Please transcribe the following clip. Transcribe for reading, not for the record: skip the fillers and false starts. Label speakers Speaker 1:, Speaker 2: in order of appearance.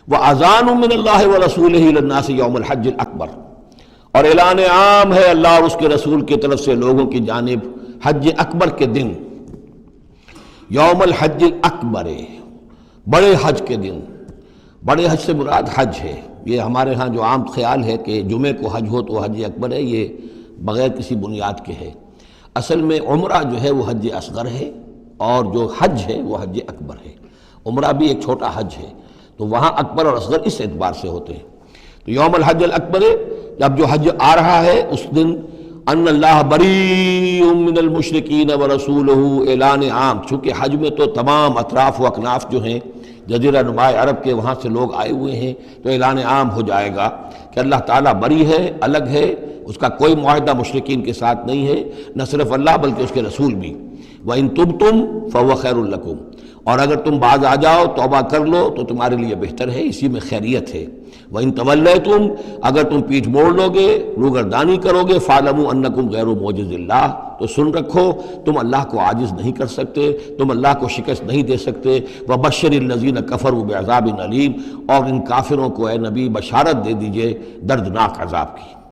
Speaker 1: وَأَذَانٌ مِّنَ اللَّهِ وَرَسُولِهِ إِلَى النَّاسِ يَوْمَ الْحَجِّ الْأَكْبَرِ، اور اعلان عام ہے اللہ اور اس کے رسول کی طرف سے لوگوں کی جانب حج اکبر کے دن، یوم الحج الاکبر، بڑے حج کے دن۔ بڑے حج سے مراد حج ہے، یہ ہمارے ہاں جو عام خیال ہے کہ جمعے کو حج ہو تو حج اکبر ہے، یہ بغیر کسی بنیاد کے ہے۔ اصل میں عمرہ جو ہے وہ حج اصغر ہے، اور جو حج ہے وہ حج اکبر ہے۔ عمرہ بھی ایک چھوٹا حج ہے، تو وہاں اکبر اور اصغر اس اعتبار سے ہوتے ہیں۔ تو یوم الحج الاکبر، جب جو حج آ رہا ہے اس دن، ان اللہ بریء من المشرکین ورسولہ، اعلان عام، چونکہ حج میں تو تمام اطراف و اکناف جو ہیں جزیرہ نما عرب کے وہاں سے لوگ آئے ہوئے ہیں، تو اعلان عام ہو جائے گا کہ اللہ تعالیٰ بری ہے، الگ ہے، اس کا کوئی معاہدہ مشرکین کے ساتھ نہیں ہے، نہ صرف اللہ بلکہ اس کے رسول بھی۔ وَإِن تُبْتُمْ فَهُوَ خَيْرٌ لَكُمْ، اور اگر تم باز آ جاؤ، توبہ کر لو تو تمہارے لیے بہتر ہے، اسی میں خیریت ہے۔ وَإِن تَوَلَّيْتُمْ، اگر تم پیٹھ موڑ لو گے، روگردانی کرو گے، فَاعْلَمُوا أَنَّكُمْ غَيْرُ مُعْجِزِ اللَّهِ، تو سن رکھو تم اللہ کو عاجز نہیں کر سکتے، تم اللہ کو شکست نہیں دے سکتے۔ وَبَشِّرِ الَّذِينَ كَفَرُوا بِعَذَابٍ أَلِيمٍ، اور ان کافروں کو اے نبی بشارت دے دیجئے دردناک عذاب کی۔